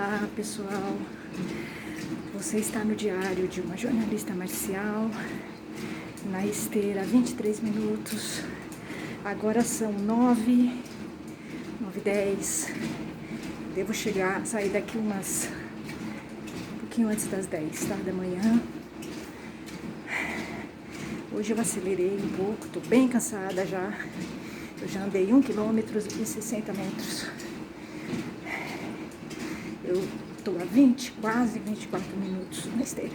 Olá, pessoal. Você está no diário de uma jornalista marcial, na esteira 23 minutos. Agora são 9h10. Devo sair daqui um pouquinho antes das 10, tá? Da manhã. Hoje eu acelerei um pouco, tô bem cansada já. Eu já andei 1 km e 60 metros. Eu estou há quase 24 minutos na esteira.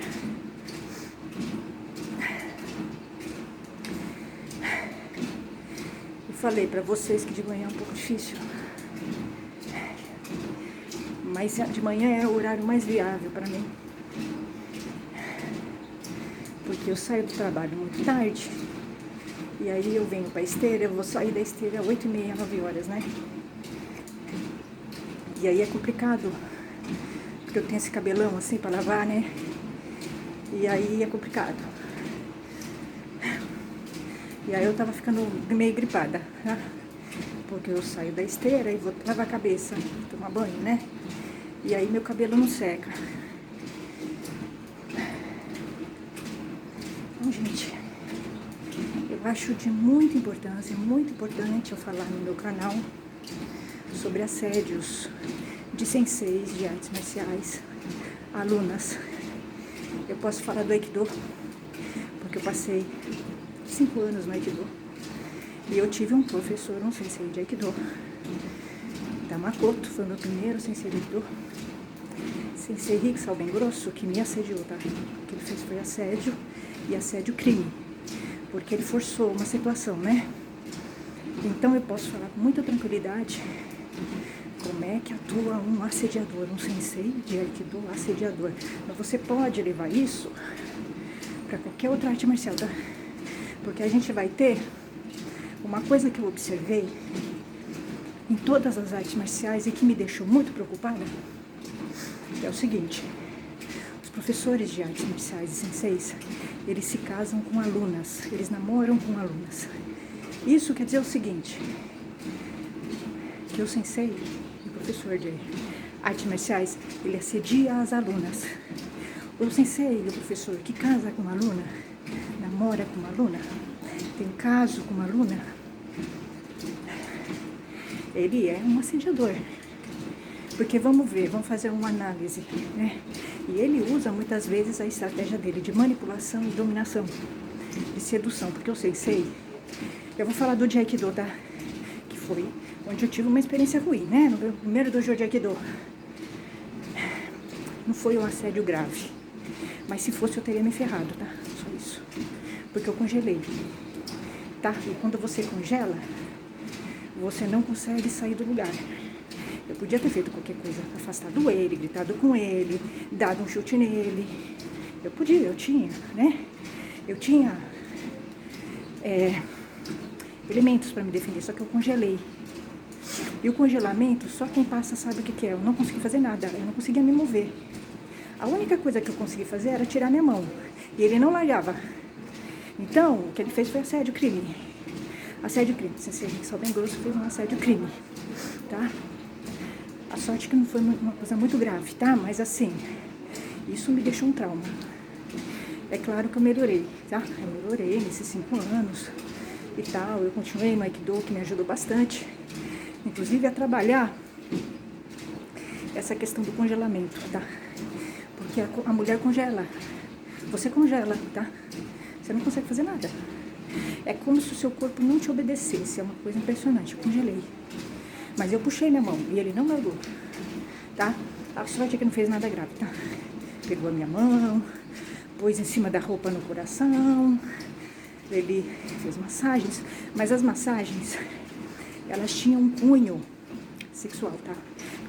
Eu falei para vocês que de manhã é um pouco difícil. Mas de manhã é o horário mais viável para mim. Porque eu saio do trabalho muito tarde. E aí eu venho para a esteira, eu vou sair da esteira às 8h30, 9 horas, né? E aí é complicado. Porque eu tenho esse cabelão assim para lavar, né? E aí é complicado. E aí eu tava ficando meio gripada, tá? Porque eu saio da esteira e vou lavar a cabeça, tomar banho, né? E aí meu cabelo não seca. Então, gente, eu acho de muita importância, muito importante eu falar no meu canal sobre assédios de senseis de artes marciais, alunas. Eu posso falar do Aikido, porque eu passei 5 anos no Aikido. E eu tive um professor, um sensei de Aikido, da Makoto, foi meu primeiro sensei de Aikido. Sensei Rick Salbengrosso, que me assediou, tá? O que ele fez foi assédio, e assédio crime, porque ele forçou uma situação, né? Então eu posso falar com muita tranquilidade como é que atua um assediador, um sensei de Aikido assediador. Mas você pode levar isso para qualquer outra arte marcial, tá? Porque a gente vai ter uma coisa que eu observei em todas as artes marciais e que me deixou muito preocupada, é o seguinte: os professores de artes marciais e senseis, eles se casam com alunas, eles namoram com alunas. Isso quer dizer o seguinte, que o sensei, o professor de artes marciais, ele assedia as alunas. O sensei, o professor que casa com uma aluna, namora com uma aluna, tem caso com uma aluna, ele é um assediador. Porque vamos fazer uma análise, né? E ele usa muitas vezes a estratégia dele de manipulação e dominação, de sedução. Porque eu sei, eu vou falar do de Aikido, tá? Que foi onde eu tive uma experiência ruim, né? No meu primeiro dojo de Aikido. Não foi um assédio grave, mas se fosse eu teria me ferrado, tá? Só isso. Porque eu congelei, tá? E quando você congela, você não consegue sair do lugar. Eu podia ter feito qualquer coisa, afastado ele, gritado com ele, dado um chute nele. Eu tinha, né? Eu tinha elementos para me defender, só que eu congelei. E o congelamento, só quem passa sabe o que é. Eu não consegui fazer nada, eu não conseguia me mover. A única coisa que eu consegui fazer era tirar minha mão. E ele não largava. Então, o que ele fez foi assédio crime. Assédio crime. Se você só bem grosso, fez um assédio crime, tá? A sorte que não foi uma coisa muito grave, tá? Mas assim, isso me deixou um trauma. É claro que eu melhorei, tá? Eu melhorei nesses 5 anos e tal. Eu continuei no Aikido, que me ajudou bastante. Inclusive a trabalhar essa questão do congelamento, tá? Porque a mulher congela. Você congela, tá? Você não consegue fazer nada. É como se o seu corpo não te obedecesse. É uma coisa impressionante. Eu congelei. Mas eu puxei minha mão e ele não largou, tá? A sorte é que não fez nada grave, tá? Pegou a minha mão, pôs em cima da roupa no coração, ele fez massagens, mas as massagens, elas tinham um cunho sexual, tá?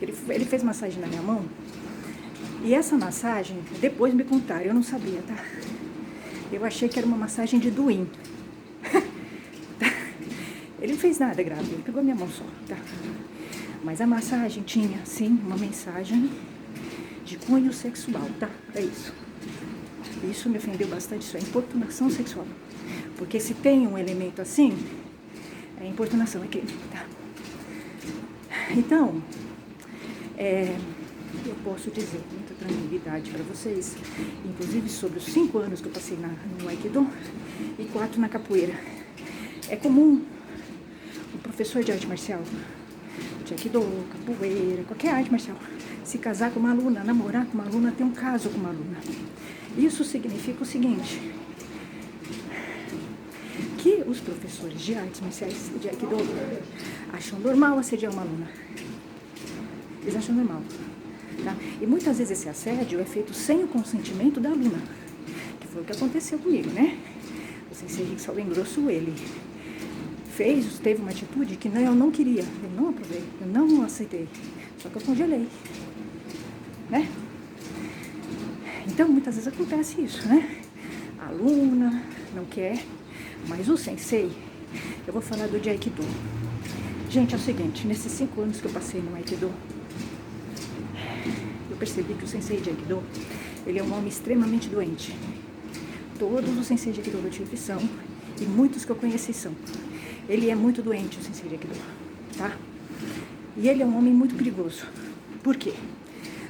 Ele fez massagem na minha mão e essa massagem, depois me contaram, eu não sabia, tá? Eu achei que era uma massagem de Duin. Ele não fez nada grave, ele pegou a minha mão só, tá? Mas a massagem tinha, sim, uma mensagem de cunho sexual, tá? É isso. Isso me ofendeu bastante, isso é importunação sexual. Porque se tem um elemento assim, é importunação, é crime, tá? Então, eu posso dizer com muita tranquilidade para vocês, inclusive sobre os 5 anos que eu passei no Aikido e 4 na capoeira. É comum o professor de arte marcial, de Aikido, capoeira, qualquer arte marcial, se casar com uma aluna, namorar com uma aluna, ter um caso com uma aluna. Isso significa o seguinte, que os professores de artes marciais de Aikido acham normal assediar uma aluna. Eles acham normal. Tá? E muitas vezes esse assédio é feito sem o consentimento da aluna, que foi o que aconteceu comigo, né? O sensei Rick bem grosso, ele teve uma atitude que eu não queria, eu não aprovei, eu não aceitei, só que eu congelei, né? Então muitas vezes acontece isso, né? A aluna não quer, mas o sensei, eu vou falar do de Aikido. Gente, é o seguinte, nesses 5 anos que eu passei no Aikido, eu percebi que o sensei de Aikido, ele é um homem extremamente doente. Todos os senseis de Aikido que eu tive são, e muitos que eu conheci são. Ele é muito doente, o sensei de Aikido, tá? E ele é um homem muito perigoso. Por quê?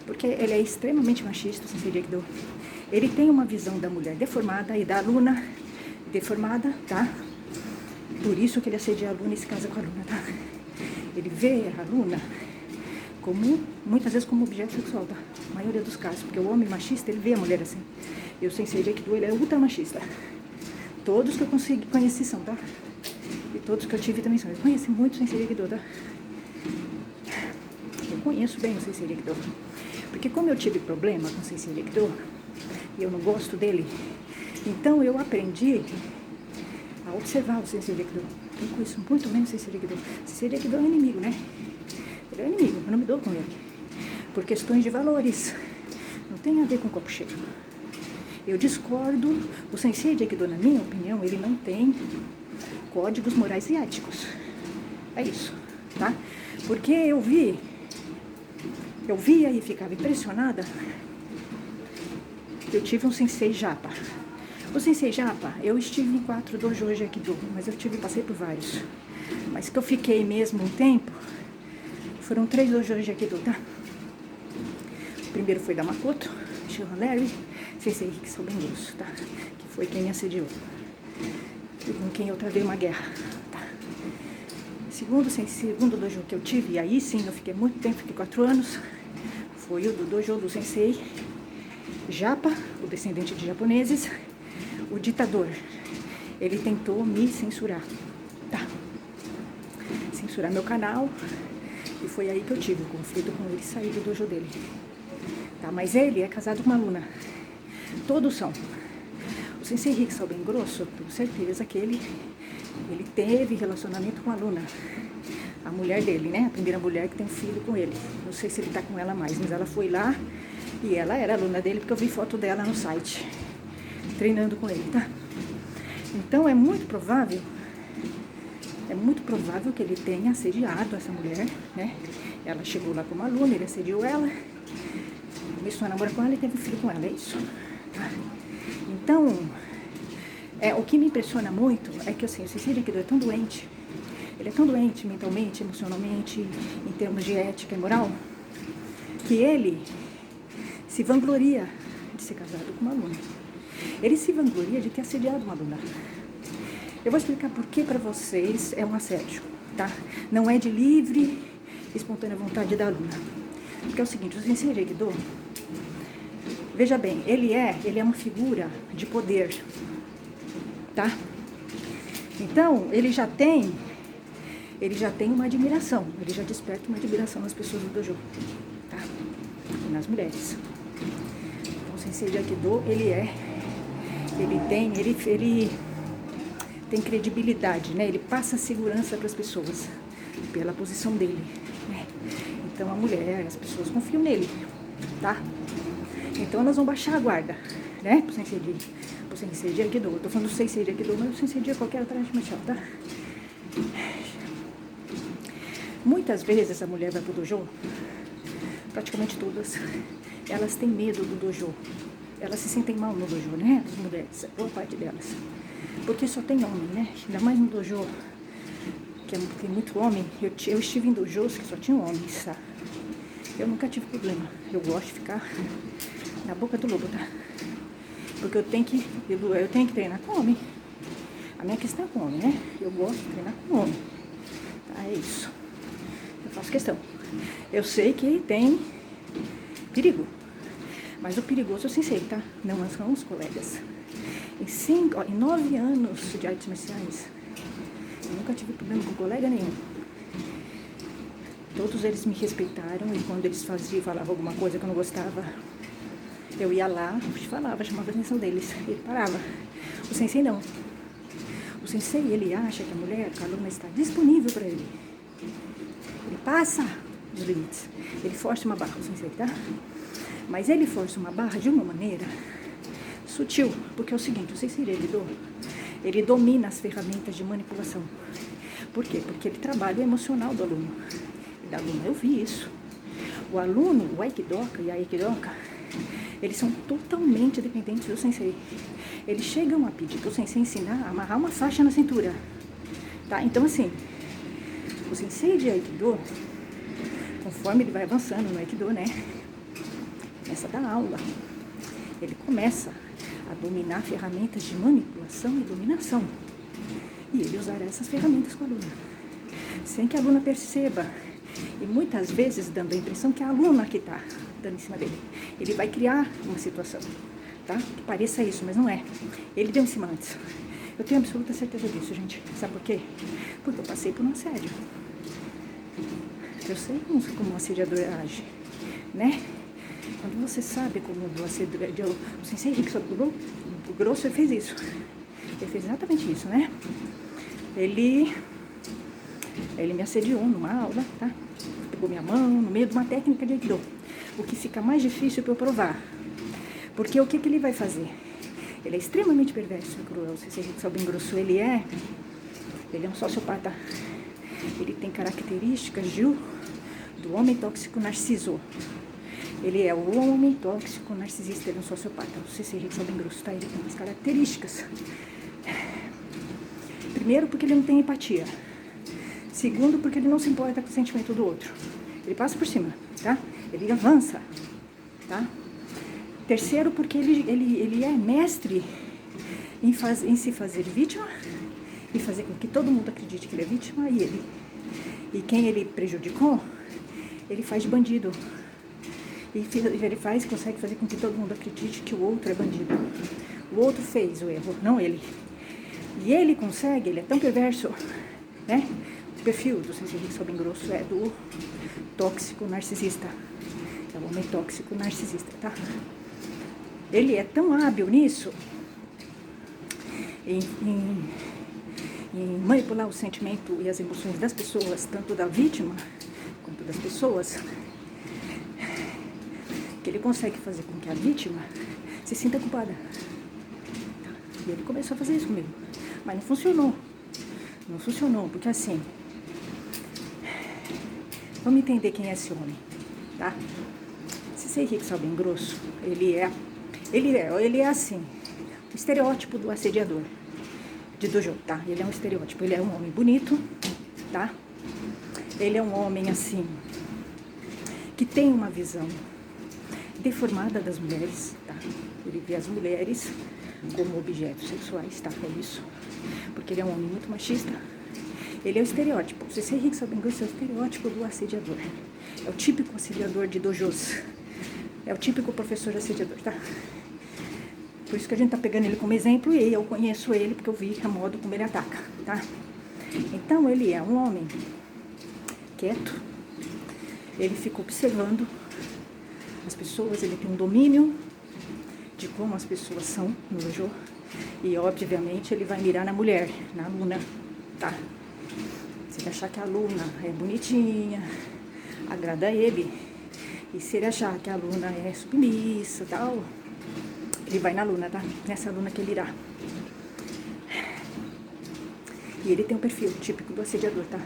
Porque ele é extremamente machista, o sensei de Aikido. Ele tem uma visão da mulher deformada e da aluna deformada, tá? Por isso que ele assedia a aluna e se casa com a aluna, tá? Ele vê a aluna como, muitas vezes, como objeto sexual, tá? A maioria dos casos, porque o homem machista, ele vê a mulher assim. E o sensei de Aikido, ele é ultra machista. Todos que eu conheci são, tá? E todos que eu tive também são. Eu conheci muito o sensei de Aikido, tá? Eu conheço bem o sensei de Aikido. Porque como eu tive problema com o sensei de Aikido, e eu não gosto dele, então eu aprendi a observar o sensei de Aikido. Eu conheço muito bem o sensei de Aikido. O sensei de Aikido é um inimigo, né? Ele é um inimigo, eu não me dou com ele. Por questões de valores. Não tem a ver com copo cheio. Eu discordo. O sensei de Aikido, na minha opinião, ele não tem códigos morais e éticos. É isso, tá? Porque eu via e ficava impressionada. Eu tive um sensei japa. O sensei japa, eu estive em 4 dojos de Aikido, mas passei por vários. Mas que eu fiquei mesmo um tempo, foram 3 dojos de Aikido, tá? O primeiro foi da Makoto, Shohan Larry, sensei Rick bem grosso, tá? Que foi quem me assediou. E com quem eu travei uma guerra, tá? Segundo dojo que eu tive, e aí sim eu fiquei muito tempo, fiquei 4 anos, foi o do dojo do sensei japa, o descendente de japoneses, o ditador. Ele tentou me censurar, tá? Censurar meu canal, e foi aí que eu tive o conflito com ele, sair do dojo dele, tá? Mas ele é casado com uma aluna, todos são. O sensei Rick bem grosso, tenho certeza que ele teve relacionamento com a aluna, a mulher dele, né? A primeira mulher que tem filho com ele. Não sei se ele tá com ela mais, mas ela foi lá e ela era aluna dele, porque eu vi foto dela no site, treinando com ele, tá? Então é muito provável que ele tenha assediado essa mulher, né? Ela chegou lá como aluna, ele assediou ela, começou a namorar com ela e teve filho com ela, é isso, tá? Então, o que me impressiona muito é que assim, o sensei de Aikido é tão doente, ele é tão doente mentalmente, emocionalmente, em termos de ética e moral, que ele se vangloria de ser casado com uma aluna. Ele se vangloria de ter assediado uma aluna. Eu vou explicar por que para vocês é um assédio, tá? Não é de livre, espontânea vontade da aluna. Porque é o seguinte, o sensei de Aikido, veja bem, ele é uma figura de poder, tá? Então, ele já tem uma admiração, ele já desperta uma admiração nas pessoas do dojo, tá? E nas mulheres. Então, o sensei de Aikido, ele tem credibilidade, né? Ele passa segurança para as pessoas, pela posição dele, né? Então, a mulher, as pessoas confiam nele, tá? Então, elas vão baixar a guarda, né? Pro sensei de Aikido. Eu tô falando do sensei de Aikido, mas o sensei de qualquer outra arte marcial, tá? Muitas vezes a mulher vai pro dojo, praticamente todas, elas têm medo do dojo. Elas se sentem mal no dojo, né? As mulheres, boa parte delas. Porque só tem homem, né? Ainda mais no dojo, que tem muito homem. Eu estive em dojos que só tinham homens, tá? Eu nunca tive problema. Eu gosto de ficar na boca do lobo, tá? Porque eu tenho que treinar com homem. A minha questão é com homem, né? Eu gosto de treinar com homem. Tá, é isso. Eu faço questão. Eu sei que tem perigo. Mas o perigoso eu sei, tá? Não são os colegas. Em 9 anos de artes marciais, eu nunca tive problema com colega nenhum. Todos eles me respeitaram e quando eles falavam alguma coisa que eu não gostava, eu ia lá, falava, chamava a atenção deles. Ele parava. O sensei não. O sensei, ele acha que a mulher, a aluna, está disponível para ele. Ele passa os limites. Ele força uma barra, o sensei, tá? Mas ele força uma barra de uma maneira sutil, porque é o seguinte, o sensei ele domina as ferramentas de manipulação. Por quê? Porque ele trabalha o emocional do aluno. E da aluna, eu vi isso. O aluno, o aikidoka e a aikidoka, eles são totalmente dependentes do sensei. Eles chegam a pedir para o sensei ensinar a amarrar uma faixa na cintura. Tá? Então, assim, o sensei de aikido, conforme ele vai avançando no aikido, né? Começa a dar aula. Ele começa a dominar ferramentas de manipulação e dominação. E ele usará essas ferramentas com a aluna. Sem que a aluna perceba. E muitas vezes dando a impressão que é a aluna que está dando em cima dele. Ele vai criar uma situação, tá? Que pareça isso, mas não é. Ele deu em cima antes. Eu tenho absoluta certeza disso, gente. Sabe por quê? Porque eu passei por um assédio. Eu sei como um assediador age, né? Quando você sabe como o assediador... O sensei Rick Grosso, ele fez isso. Ele fez exatamente isso, né? Ele me assediou numa aula, tá? Pegou minha mão no meio de uma técnica de aikido. O que fica mais difícil para eu provar. Porque o que ele vai fazer? Ele é extremamente perverso e cruel. O sensei Rick Grosso, ele é um sociopata. Ele tem características do homem tóxico narciso. Ele é o homem tóxico narcisista, ele é um sociopata. O sensei Rick Grosso, tá? Ele tem umas características. Primeiro, porque ele não tem empatia. Segundo, porque ele não se importa com o sentimento do outro. Ele passa por cima, tá? Ele avança, tá? Terceiro, porque ele é mestre em se fazer vítima e fazer com que todo mundo acredite que ele é vítima e quem ele prejudicou, ele faz de bandido. E ele consegue fazer com que todo mundo acredite que o outro é bandido. O outro fez o erro, não ele. E ele consegue, ele é tão perverso, né? O perfil do sensei Rick Grosso é do tóxico narcisista. É o homem tóxico narcisista, tá? Ele é tão hábil nisso, em manipular o sentimento e as emoções das pessoas, tanto da vítima quanto das pessoas, que ele consegue fazer com que a vítima se sinta culpada. E ele começou a fazer isso comigo. Mas não funcionou. Não funcionou, porque assim... Vamos entender quem é esse homem, tá? Sensei Rick Grosso, ele é assim, o estereótipo do assediador de dojo, tá? Ele é um estereótipo, ele é um homem bonito, tá? Ele é um homem, assim, que tem uma visão deformada das mulheres, tá? Ele vê as mulheres como objetos sexuais, tá? É isso. Porque ele é um homem muito machista. Ele é o estereótipo. O sensei Rick Grosso é o estereótipo do assediador. É o típico assediador de dojos. É o típico professor assediador, tá? Por isso que a gente tá pegando ele como exemplo e eu conheço ele porque eu vi a modo como ele ataca, tá? Então ele é um homem quieto. Ele fica observando as pessoas, ele tem um domínio de como as pessoas são no dojo. E, obviamente, ele vai mirar na mulher, na aluna, tá? Se ele achar que a aluna é bonitinha, agrada a ele. E se ele achar que a aluna é submissa e tal, ele vai na aluna, tá? Nessa aluna que ele irá. E ele tem um perfil típico do assediador, tá?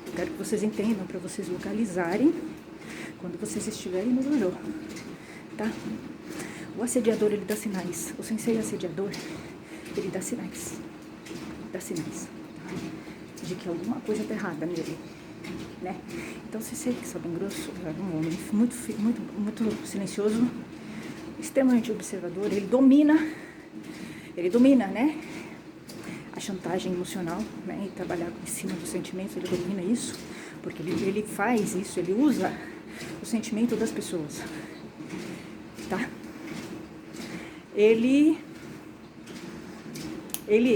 Eu quero que vocês entendam, para vocês localizarem quando vocês estiverem no dojo, tá? O assediador, ele dá sinais. O sensei assediador, ele dá sinais. Dá sinais, tá? De que alguma coisa tá errada nele. né? Então, Sensei Rick bem grosso, é um homem muito silencioso, extremamente observador. Ele domina, né? A chantagem emocional, né? E trabalhar em cima dos sentimentos, ele domina isso, porque ele faz isso, ele usa o sentimento das pessoas, tá? Ele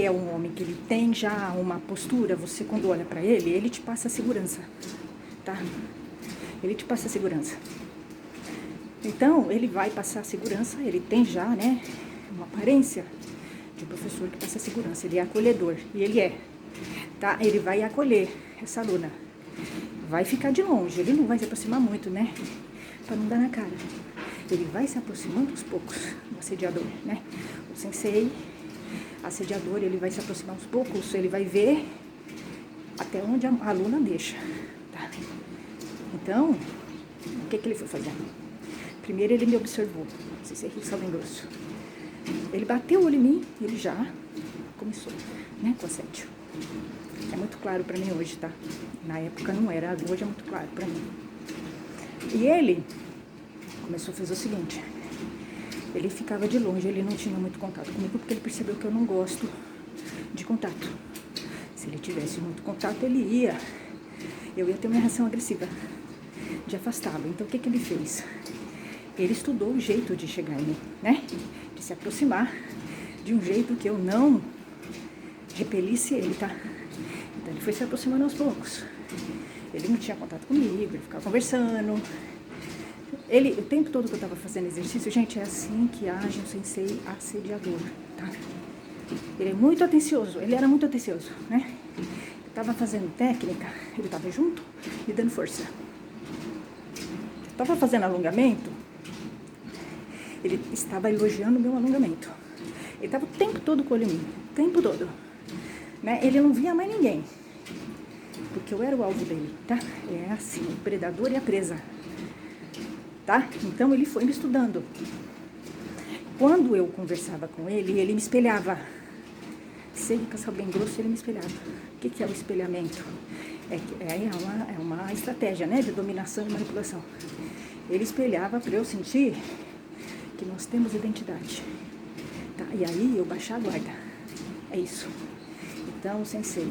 é um homem que ele tem já uma postura, você quando olha pra ele, ele te passa segurança, tá? Ele te passa segurança. Então, ele vai passar segurança, ele tem já, né, uma aparência de um professor que passa segurança, ele é acolhedor, e ele é, tá? Ele vai acolher essa aluna, vai ficar de longe, ele não vai se aproximar muito, né, pra não dar na cara. Ele vai se aproximando aos poucos do assediador, né? O sensei assediador, ele vai se aproximar aos poucos, ele vai ver até onde a aluna deixa, tá? Então, o que ele foi fazer? Primeiro ele me observou, o sensei Rick bem grosso. Ele bateu o olho em mim, ele já começou, né, com assédio. É muito claro pra mim hoje, tá? Na época não era, hoje é muito claro pra mim. E ele começou a fazer o seguinte, ele ficava de longe, ele não tinha muito contato comigo, porque ele percebeu que eu não gosto de contato. Se ele tivesse muito contato, eu ia ter uma reação agressiva, de afastá-lo. Então, o que ele fez? Ele estudou o jeito de chegar em mim, né? De se aproximar de um jeito que eu não repelisse ele, tá? Então, ele foi se aproximando aos poucos. Ele não tinha contato comigo, ele ficava conversando. O tempo todo que eu estava fazendo exercício, gente, é assim que age um sensei assediador, tá? Ele é muito atencioso, ele era muito atencioso, né? Eu estava fazendo técnica, ele estava junto, me dando força. Eu estava fazendo alongamento, ele estava elogiando o meu alongamento. Ele estava o tempo todo com o olho em mim, o tempo todo, né? Ele não via mais ninguém, porque eu era o alvo dele, tá? É assim, o predador e a presa. Tá? Então, ele foi me estudando. Quando eu conversava com ele, ele me espelhava. Se ele passava bem grosso, ele me espelhava. O que é o espelhamento? É uma estratégia, né, de dominação e manipulação. Ele espelhava para eu sentir que nós temos identidade. Tá? E aí, eu baixar a guarda. É isso. Então, o sensei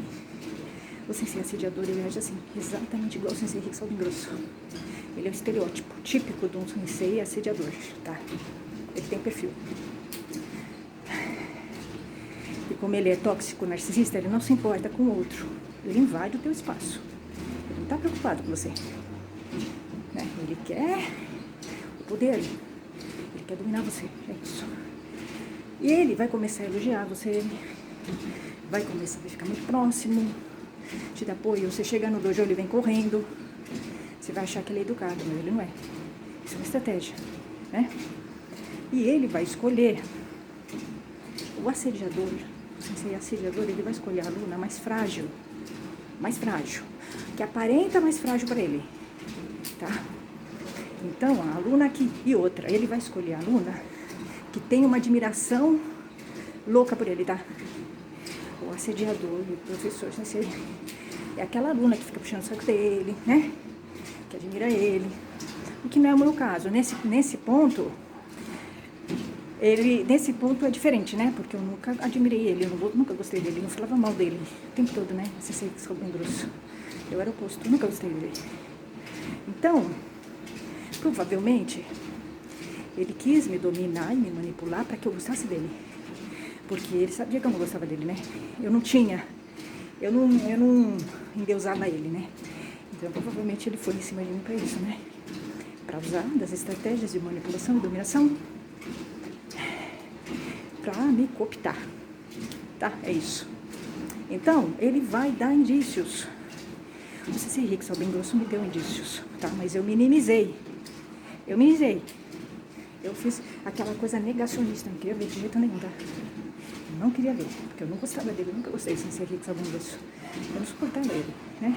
assediador, ele age assim, exatamente igual o sensei Rick bem grosso. Ele é o estereótipo típico de um sensei assediador, tá? Ele tem perfil. E como ele é tóxico, narcisista, ele não se importa com o outro. Ele invade o teu espaço. Ele não tá preocupado com você. Né? Ele quer o poder. Ele quer dominar você. É isso. E ele vai começar a elogiar você. Vai começar a ficar muito próximo. Te dá apoio. Você chega no dojo, ele vem correndo. Você vai achar que ele é educado, mas ele não é. Isso é uma estratégia, né? E ele vai escolher o assediador, o sensei assediador, ele vai escolher a aluna mais frágil, que aparenta mais frágil para ele, tá? Então, a aluna aqui e outra, ele vai escolher a aluna que tem uma admiração louca por ele, tá? O assediador, o professor sensei, é aquela aluna que fica puxando o saco dele, né? Que admira ele, o que não é o meu caso. Nesse ponto é diferente, né? Porque eu nunca admirei ele, eu nunca gostei dele, eu não falava mal dele o tempo todo, né? Sensei bem grosso. Eu era oposto, eu nunca gostei dele. Então, provavelmente, ele quis me dominar e me manipular para que eu gostasse dele. Porque ele sabia que eu não gostava dele, né? Eu não endeusava ele, né? Então, provavelmente, ele foi em cima de mim para isso, né? Para usar das estratégias de manipulação e dominação para me cooptar, tá? É isso. Então, ele vai dar indícios. O sensei Rick bem grosso me deu indícios, tá? Mas eu minimizei. Eu fiz aquela coisa negacionista, não queria ver de jeito nenhum, tá? Eu não queria ver, porque eu não gostava dele, eu nunca gostei do sensei Rick bem grosso. Eu não suportava ele, né?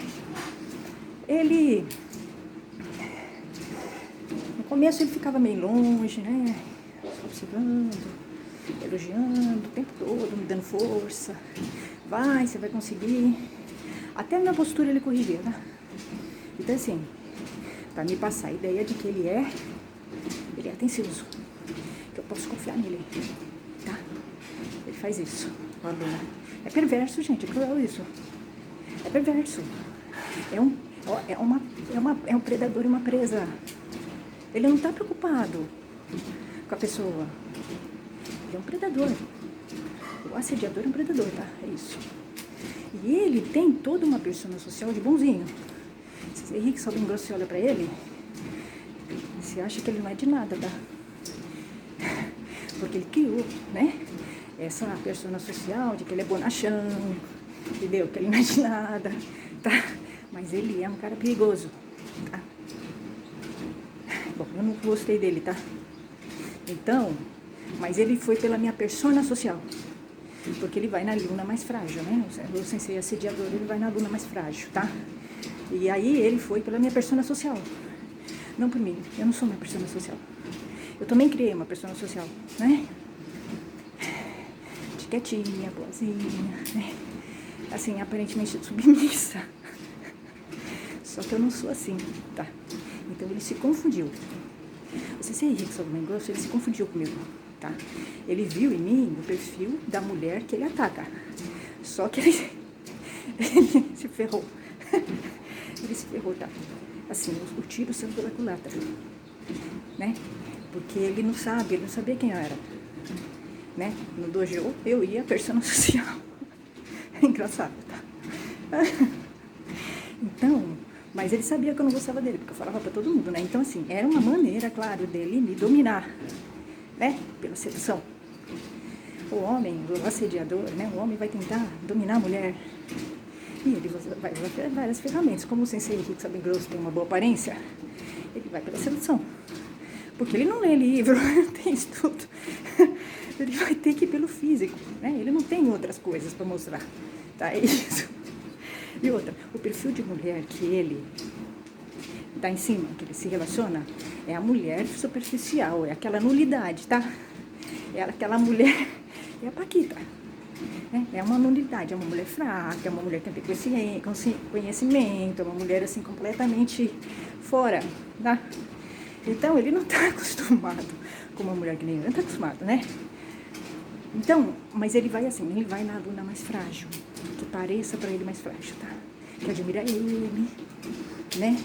No começo ele ficava meio longe, né? Observando, elogiando o tempo todo, me dando força. Vai, você vai conseguir. Até a minha postura ele corrigia, tá? Então, assim, para me passar a ideia de que ele é atencioso, que eu posso confiar nele, tá? Ele faz isso, o aluno. É perverso, gente, é cruel isso. É perverso. É um predador e uma presa. Ele não está preocupado com a pessoa. Ele é um predador. O assediador é um predador, tá? É isso. E ele tem toda uma persona social de bonzinho. Se Henrique sobe em grosso e olha pra ele, você acha que ele não é de nada, tá? Porque ele criou, né? Essa persona social de que ele é bonachão, entendeu? Que ele não é de nada, tá? Mas ele é um cara perigoso, tá? Bom, eu não gostei dele, tá? Então, mas ele foi pela minha persona social. Porque ele vai na aluna mais frágil, né? O sensei assediador, ele vai na aluna mais frágil, tá? E aí ele foi pela minha persona social. Não por mim, eu não sou uma persona social. Eu também criei uma persona social, né? De quietinha, boazinha, né? Assim, aparentemente submissa. Só que eu não sou assim, tá? Então ele se confundiu. O sensei Henrique Solomon Grosso, ele se confundiu comigo, tá? Ele viu em mim o perfil da mulher que ele ataca. Só que ele se ferrou. Ele se ferrou, tá? Assim, o tiro saiu pela culatra, né? Porque ele não sabia quem eu era, né? No dojo eu ia persona social. É engraçado, tá? Então, mas ele sabia que eu não gostava dele, porque eu falava pra todo mundo, né? Então, assim, era uma maneira, claro, dele me dominar, né? Pela sedução. O homem, o assediador, né? O homem vai tentar dominar a mulher. E ele vai usar várias ferramentas. Como o sensei Henrique Solomon Grosso tem uma boa aparência, ele vai pela sedução. Porque ele não lê livro, não tem estudo. Ele vai ter que ir pelo físico, né? Ele não tem outras coisas para mostrar, tá? É isso. E outra, o perfil de mulher que ele tá em cima, que ele se relaciona, é a mulher superficial, é aquela nulidade, tá? É aquela mulher, é a Paquita. É uma nulidade, é uma mulher fraca, é uma mulher que não tem conhecimento, é uma mulher assim completamente fora, tá? Então ele não está acostumado com uma mulher que nem eu, não está acostumado, né? Então, mas ele vai assim, ele vai na aluna mais frágil, que pareça para ele mais frágil, tá? Que admira ele, né?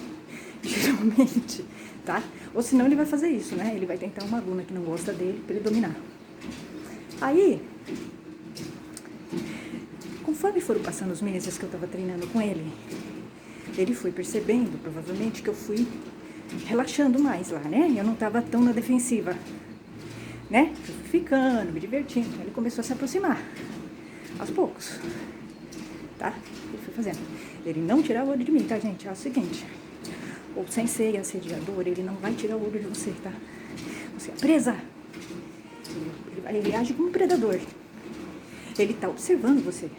Geralmente, tá? Ou senão ele vai fazer isso, né? Ele vai tentar uma aluna que não gosta dele para ele dominar. Aí, conforme foram passando os meses que eu estava treinando com ele, ele foi percebendo, provavelmente, que eu fui relaxando mais lá, né? Eu não estava tão na defensiva, né? Eu fui ficando, me divertindo. Ele começou a se aproximar, aos poucos, tá? Ele foi fazendo. Ele não tirava o olho de mim, tá, gente? É o seguinte, o sensei assediador, ele não vai tirar o olho de você, tá? Você é presa. Ele age como um predador. Ele tá observando você.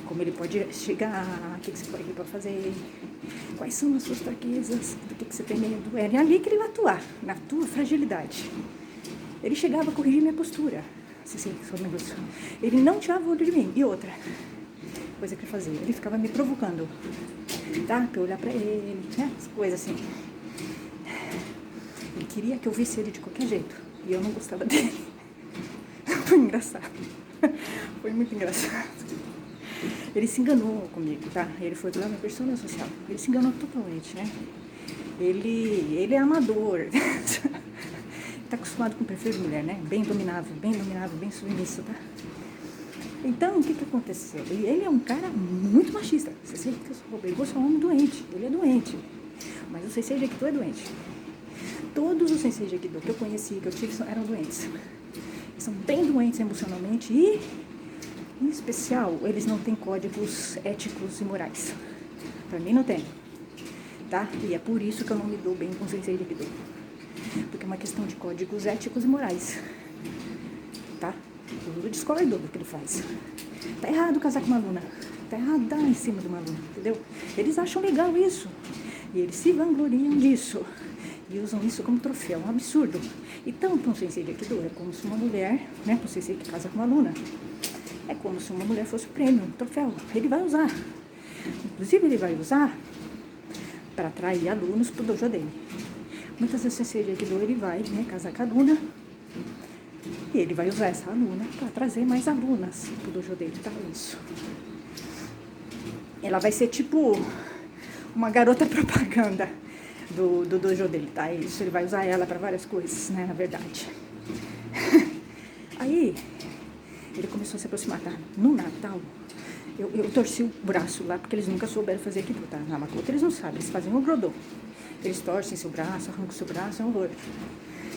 Como ele pode chegar, o que você pode vir para fazer, quais são as suas fraquezas, do que você tem medo. É ali que ele vai atuar, na tua fragilidade. Ele chegava a corrigir minha postura. Ele não tirava o olho de mim. E outra coisa que ele fazia, ele ficava me provocando, tá? Pra eu olhar pra ele, né? As coisas assim. Ele queria que eu visse ele de qualquer jeito. E eu não gostava dele. Foi engraçado. Foi muito engraçado. Ele se enganou comigo, tá? Ele foi pela minha persona social. Ele se enganou totalmente, né? Ele é amador. Tá acostumado com o perfil de mulher, né? Bem dominável, bem submissa, tá? Então, o que aconteceu? Ele é um cara muito machista. Você sabe que eu sou um homem doente. Ele é doente. Mas o sensei de Aikido é doente. Todos os senseis de Aikido que eu conheci, que eu tive, eram doentes. São bem doentes emocionalmente e, em especial, eles não têm códigos éticos e morais. Pra mim não tem, tá? E é por isso que eu não me dou bem com os senseis de Aikido. Porque é uma questão de códigos éticos e morais, tá? Eu discordo do que ele faz. Tá errado casar com uma aluna. Tá errado dar em cima de uma aluna, entendeu? Eles acham legal isso. E eles se vangloriam disso. E usam isso como troféu, um absurdo. Então, para um sensei de Aikido, é como se uma mulher, né, para um sensei que casa com uma aluna, é como se uma mulher fosse o prêmio, um troféu. Ele vai usar. Inclusive, ele vai usar para atrair alunos pro dojo dele. Muitas vezes esse seguidor, ele vai, né, casar com a aluna, e ele vai usar essa aluna para trazer mais alunas pro dojo dele, tá? Isso. Ela vai ser tipo uma garota propaganda do dojo dele, tá? Isso, ele vai usar ela para várias coisas, né, na verdade. Aí, ele começou a se aproximar, tá? No Natal, eu torci o braço lá, porque eles nunca souberam fazer aquilo, tá? Na Makuta eles não sabem, eles fazem um grodô. Eles torcem seu braço, arrancam seu braço, é um horror.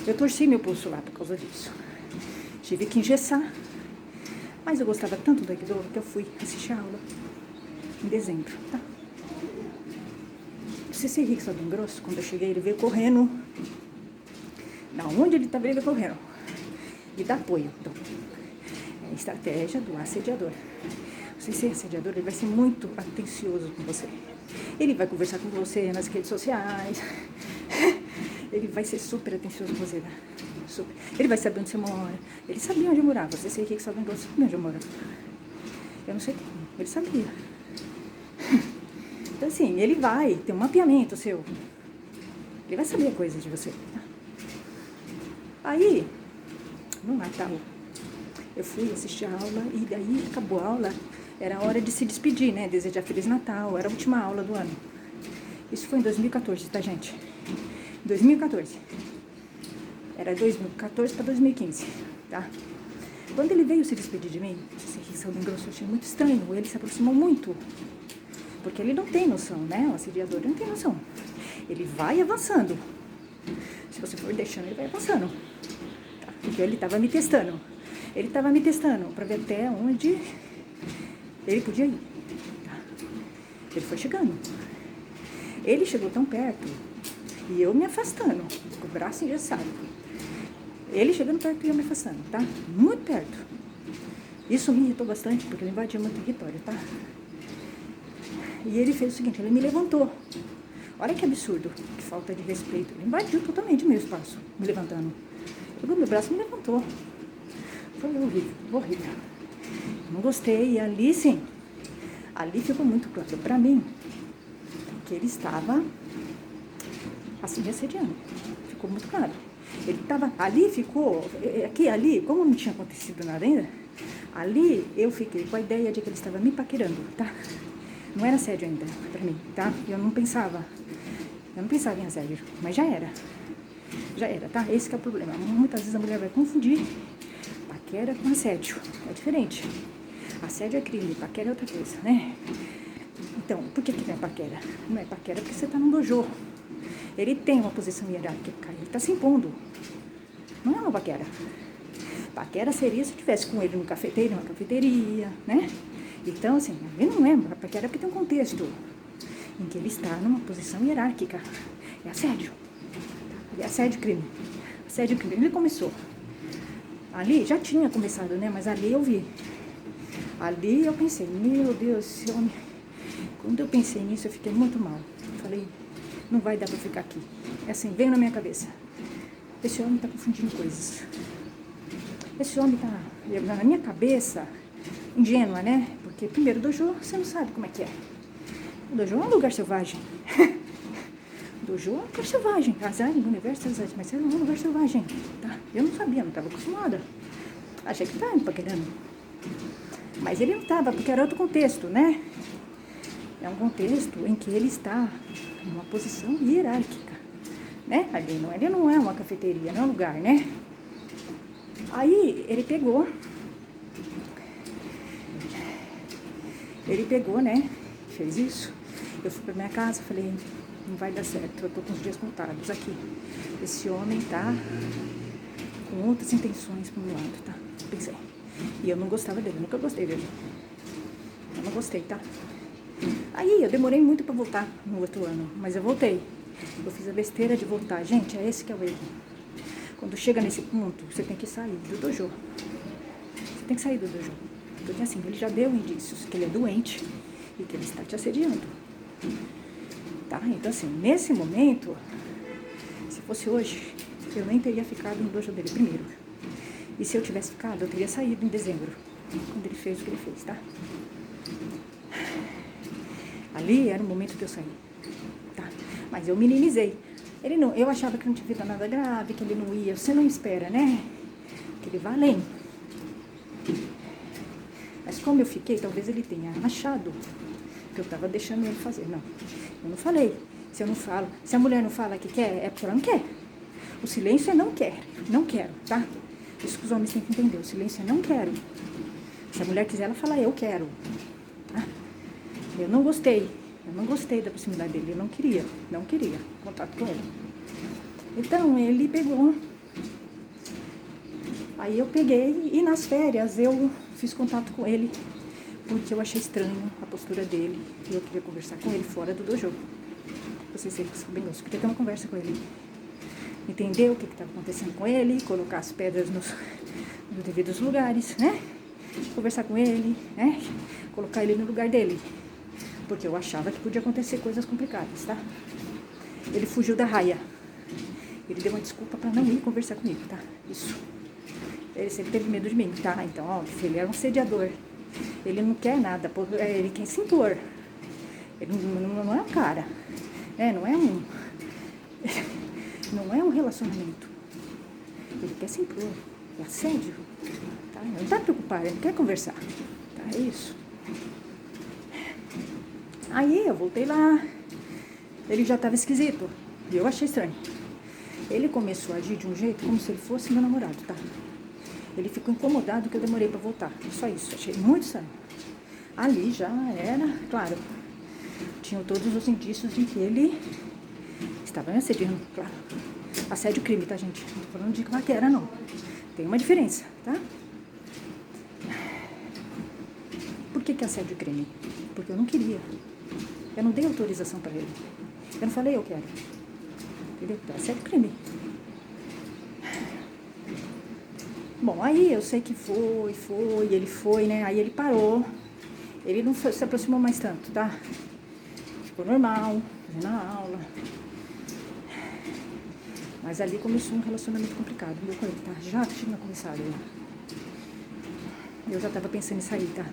Eu torci meu pulso lá por causa disso. Tive que engessar. Mas eu gostava tanto do Aikido que eu fui assistir a aula em dezembro, tá? O Sensei Rick bem grosso, quando eu cheguei, ele veio correndo. Da onde ele estava, ele veio correndo. E dá apoio. Então, é a estratégia do assediador. O Sensei assediador, ele vai ser muito atencioso com você. Ele vai conversar com você nas redes sociais. Ele vai ser super atencioso com você. Super. Ele vai saber onde você mora. Ele sabia onde eu morava. Você sei que sabe onde eu morava. Eu não sei como. Ele sabia. Então, assim, ele vai ter um mapeamento seu. Ele vai saber coisas de você. Aí, no Natal, eu fui assistir a aula e daí acabou a aula. Era hora de se despedir, né? Desejar Feliz Natal. Era a última aula do ano. Isso foi em 2014, tá, gente? 2014. Era 2014 para 2015, tá? Quando ele veio se despedir de mim, esse bem grosso, eu achei muito estranho. Ele se aproximou muito. Porque ele não tem noção, né? O assediador não tem noção. Ele vai avançando. Se você for deixando, ele vai avançando. Tá? Porque ele estava me testando. Ele estava me testando para ver até onde ele podia ir. Tá? Ele foi chegando. Ele chegou tão perto e eu me afastando, com o braço engessado. Ele chegando perto e eu me afastando, tá? Muito perto. Isso me irritou bastante, porque ele invadia muito território, tá? E ele fez o seguinte, ele me levantou. Olha que absurdo, que falta de respeito. Ele invadiu totalmente meu espaço, me levantando. Pegou meu braço e me levantou. Foi horrível, horrível. Não gostei. E ali, sim, ali ficou muito claro pra mim que ele estava assim me assediando. Ficou muito claro. Ele estava ali, ficou, aqui, ali, como não tinha acontecido nada ainda, ali eu fiquei com a ideia de que ele estava me paquerando, tá? Não era assédio ainda pra mim, tá? Eu não pensava em assédio, mas já era, tá? Esse que é o problema. Muitas vezes a mulher vai confundir paquera com assédio, é diferente. Assédio é crime, paquera é outra coisa, né? Então, por que não é paquera? Não é paquera porque você tá num dojo. Ele tem uma posição hierárquica, ele tá se impondo. Não é uma paquera. Paquera seria se eu estivesse com ele numa cafeteria, né? Então, assim, ele não é uma paquera porque tem um contexto em que ele está numa posição hierárquica. É assédio. É assédio crime. Assédio crime. Ele começou. Ali, já tinha começado, né? Mas ali eu vi. Ali eu pensei, meu Deus, esse homem... Quando eu pensei nisso, eu fiquei muito mal. Falei, não vai dar pra ficar aqui. É assim, veio na minha cabeça. Esse homem tá confundindo coisas. Esse homem tá, na minha cabeça, ingênua, né? Porque, primeiro, dojo, você não sabe como é que é. O dojo é um lugar selvagem. Dojo é um lugar selvagem. Azar no universo, mas é um lugar selvagem, tá? Eu não sabia, não estava acostumada. Achei que estava me paquerando. Mas ele não estava, porque era outro contexto, né? É um contexto em que ele está em uma posição hierárquica, né? Ali ele não é uma cafeteria, não é um lugar, né? Aí ele pegou, né? Fez isso. Eu fui pra minha casa, falei, não vai dar certo, eu tô com os dias contados aqui. Esse homem tá com outras intenções pro meu lado, tá? Pensei. E eu não gostava dele, nunca gostei dele. Eu não gostei, tá? Aí eu demorei muito pra voltar no outro ano, mas eu voltei. Eu fiz a besteira de voltar. Gente, é esse que é o erro. Quando chega nesse ponto, você tem que sair do dojo. Você tem que sair do dojo. Porque assim, ele já deu indícios que ele é doente e que ele está te assediando. Tá? Então assim, nesse momento, se fosse hoje, eu nem teria ficado no dojo dele primeiro. E se eu tivesse ficado, eu teria saído em dezembro, quando ele fez o que ele fez, tá? Ali era o momento que eu saí, tá? Mas eu minimizei. Ele não, eu achava que não tinha feito nada grave, que ele não ia. Você não espera, né? Que ele vá além. Mas como eu fiquei, talvez ele tenha achado que eu estava deixando ele fazer. Não, eu não falei. Se eu não falo, se a mulher não fala que quer, é porque ela não quer. O silêncio é não quer, não quero, tá? Isso que os homens têm que entender. O silêncio é não quero. Se a mulher quiser, ela fala eu quero. Tá? Eu não gostei da proximidade dele. Eu não queria contato com ele. Então, ele pegou. Aí eu peguei e nas férias eu fiz contato com ele, porque eu achei estranho a postura dele e eu queria conversar com ele fora do dojo. Vocês sempre são bem, eu queria ter uma conversa com ele, entender o que estava acontecendo com ele, colocar as pedras nos devidos lugares, né? Conversar com ele, né? Colocar ele no lugar dele, porque eu achava que podia acontecer coisas complicadas, tá? Ele fugiu da raia, ele deu uma desculpa para não ir conversar comigo, tá? Isso. Ele sempre teve medo de mim, tá? Então, ó, ele era um sediador. Ele não quer nada, ele quer se impor. Ele não é um cara, né? Não é um relacionamento. Ele quer se impor, é assédio, tá? Ele não tá preocupado, ele não quer conversar, tá? É isso. Aí eu voltei lá, ele já estava esquisito, e eu achei estranho. Ele começou a agir de um jeito como se ele fosse meu namorado, tá? Ele ficou incomodado que eu demorei para voltar. Só isso, achei muito estranho. Ali já era, claro, tinham todos os indícios de que ele estava me assediando, claro. Assédio crime, tá, gente? Não tô falando de paquera, não. Tem uma diferença, tá? Por que é assédio crime? Porque eu não queria. Eu não dei autorização para ele. Eu não falei eu quero. Entendeu? Então, assédio crime. Bom, aí eu sei que ele foi, né? Aí ele parou. Ele não se aproximou mais tanto, tá? Ficou normal, fazendo a aula. Mas ali começou um relacionamento complicado, meu com ele, tá? Já tinha começado. Eu já tava pensando em sair, tá?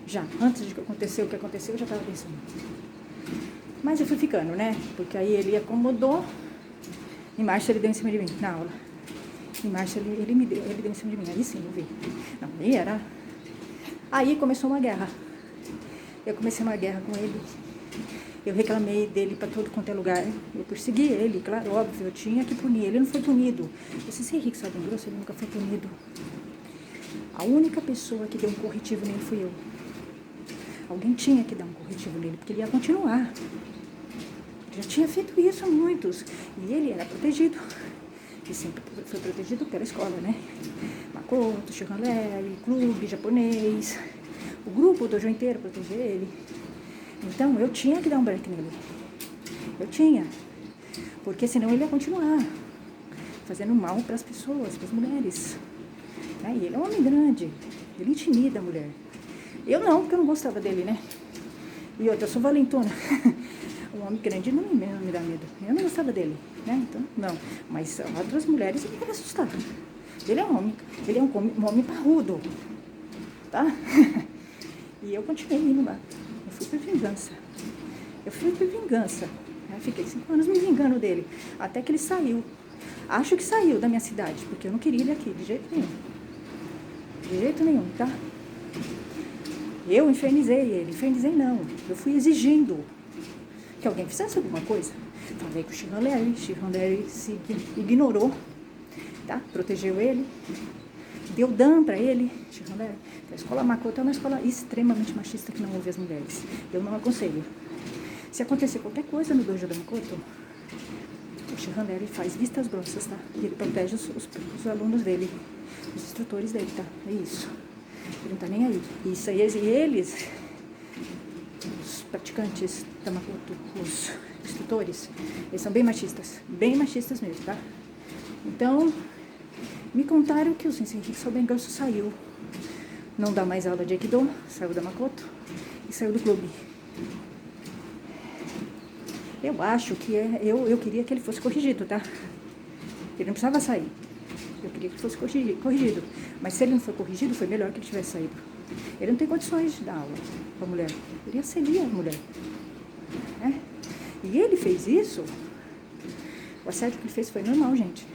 Já, antes de acontecer o que aconteceu, eu já tava pensando. Mas eu fui ficando, né? Porque aí ele acomodou. Em março ele deu em cima de mim, na aula. Em março ele deu em cima de mim. Aí sim, eu vi. Não, aí era... Aí começou uma guerra. Eu comecei uma guerra com ele. Eu reclamei dele para todo quanto é lugar. Eu persegui ele, claro, óbvio. Eu tinha que punir. Ele não foi punido. Esse Henrique Salden Grosso, ele nunca foi punido. A única pessoa que deu um corretivo nele fui eu. Alguém tinha que dar um corretivo nele, porque ele ia continuar. Já tinha feito isso a muitos. E ele era protegido. E sempre foi protegido pela escola, né? Makoto, Shihanleri, clube japonês. O grupo, o dojo inteiro protegia ele. Então, eu tinha que dar um break nele. Eu tinha. Porque senão ele ia continuar fazendo mal para as pessoas, para as mulheres. E ele é um homem grande. Ele intimida a mulher. Eu não, porque eu não gostava dele, né? E outra, eu sou valentona. Um homem grande não me dá medo. Eu não gostava dele, né? Então, não. Mas outras mulheres ele me assustar. Ele é um homem. Ele é um homem parrudo. Tá? E eu continuei indo lá. Eu fui por vingança. Eu fiquei 5 anos me vingando dele. Até que ele saiu. Acho que saiu da minha cidade, porque eu não queria ele aqui, de jeito nenhum. De jeito nenhum, tá? Eu infernizei ele. Infernizei não. Eu fui exigindo que alguém fizesse alguma coisa. Falei com o Shihanleri se ignorou, tá? Protegeu ele. Deu dan pra ele. Shihanleri. A escola Makoto é uma escola extremamente machista que não ouve as mulheres. Eu não aconselho. Se acontecer qualquer coisa no dojo da Makoto, o Shihanleri faz vistas grossas, tá? E ele protege os alunos dele, os instrutores dele, tá? É isso. Ele não tá nem aí. Isso aí, e eles, os praticantes da Makoto, os instrutores, eles são bem machistas mesmo, tá? Então, me contaram que o Sensei Henrique Salden Grosso saiu. Não dá mais aula de Aikido, saiu da Makoto e saiu do clube. Eu acho que eu queria que ele fosse corrigido, tá? Ele não precisava sair. Eu queria que ele fosse corrigido. Mas se ele não foi corrigido, foi melhor que ele tivesse saído. Ele não tem condições de dar aula pra mulher. Ele assedia a mulher. Né? E ele fez isso, o assédio que ele fez foi normal, gente.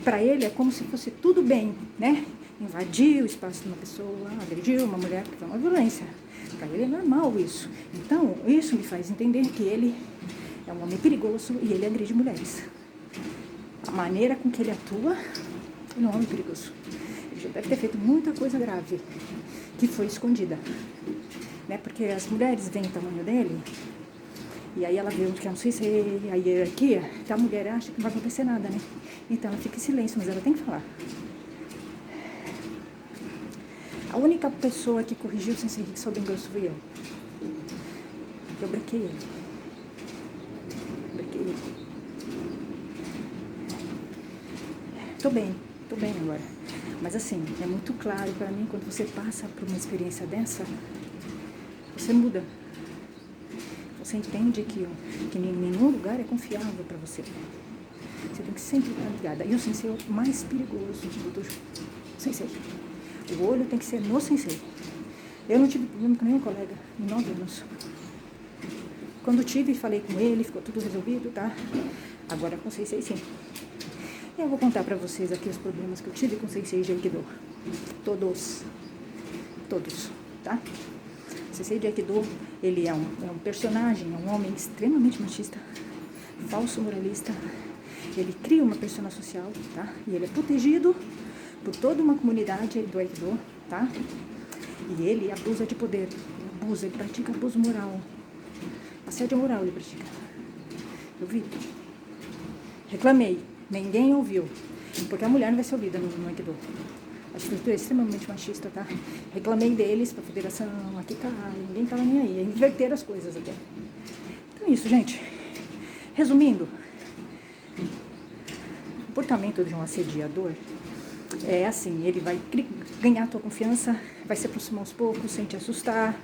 Para ele é como se fosse tudo bem, né? Invadir o espaço de uma pessoa, agredir uma mulher, porque é uma violência. Para ele é normal isso. Então, isso me faz entender que ele é um homem perigoso e ele agride mulheres. A maneira com que ele atua, ele é um homem perigoso. Ele já deve ter feito muita coisa grave que foi escondida, né? Porque as mulheres veem o tamanho dele e aí ela vê o que é um sensei, a hierarquia, então a mulher acha que não vai acontecer nada, né? Então ela fica em silêncio, mas ela tem que falar. A única pessoa que corrigiu o sensei Rick Sobengoso fui eu. Eu brequei ele. Tô bem agora. Mas assim, é muito claro para mim, quando você passa por uma experiência dessa, você muda. Você entende que nenhum lugar é confiável para você. Você tem que sempre estar ligada. E o sensei é o mais perigoso do sensei. O olho tem que ser no sensei. Eu não tive problema com nenhum colega em 9 anos. Quando tive, falei com ele, ficou tudo resolvido, tá? Agora com o sensei, sim. Eu vou contar pra vocês aqui os problemas que eu tive com o sensei de Aikido. Todos, tá? O sensei de Aikido, ele é um personagem, é um homem extremamente machista, falso moralista. Ele cria uma persona social, tá? E ele é protegido por toda uma comunidade do Aikido, tá? E ele abusa de poder, ele pratica abuso moral. Assédio moral ele pratica. Eu vi. Reclamei. Ninguém ouviu. Porque a mulher não vai ser ouvida no Aikido. A estrutura é extremamente machista, tá? Reclamei deles pra federação, aqui tá, ninguém tava nem aí. Inverteram as coisas até. Então é isso, gente. Resumindo, o comportamento de um assediador é assim, ele vai ganhar a tua confiança, vai se aproximar aos poucos sem te assustar,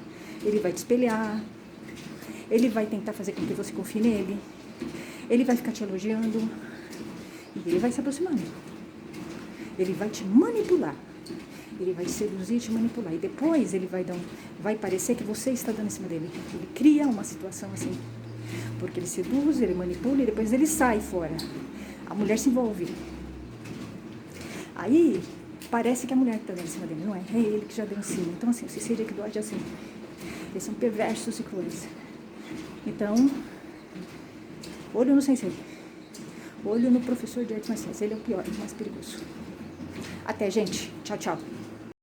ele vai te espelhar, ele vai tentar fazer com que você confie nele, ele vai ficar te elogiando e ele vai se aproximando. Ele vai te manipular, ele vai te seduzir e te manipular. E depois ele vai parecer que você está dando em cima dele. Ele cria uma situação assim, porque ele seduz, ele manipula e depois ele sai fora. A mulher se envolve. Aí parece que a mulher que está dando em cima dele, não é? É ele que já deu em cima. Então assim, o sensei de Aikido é assim. Eles são perversos e cruéis. Então, olho no sensei. Olho no professor de artes marciais. Ele é o pior, o mais perigoso. Até, gente. Tchau, tchau.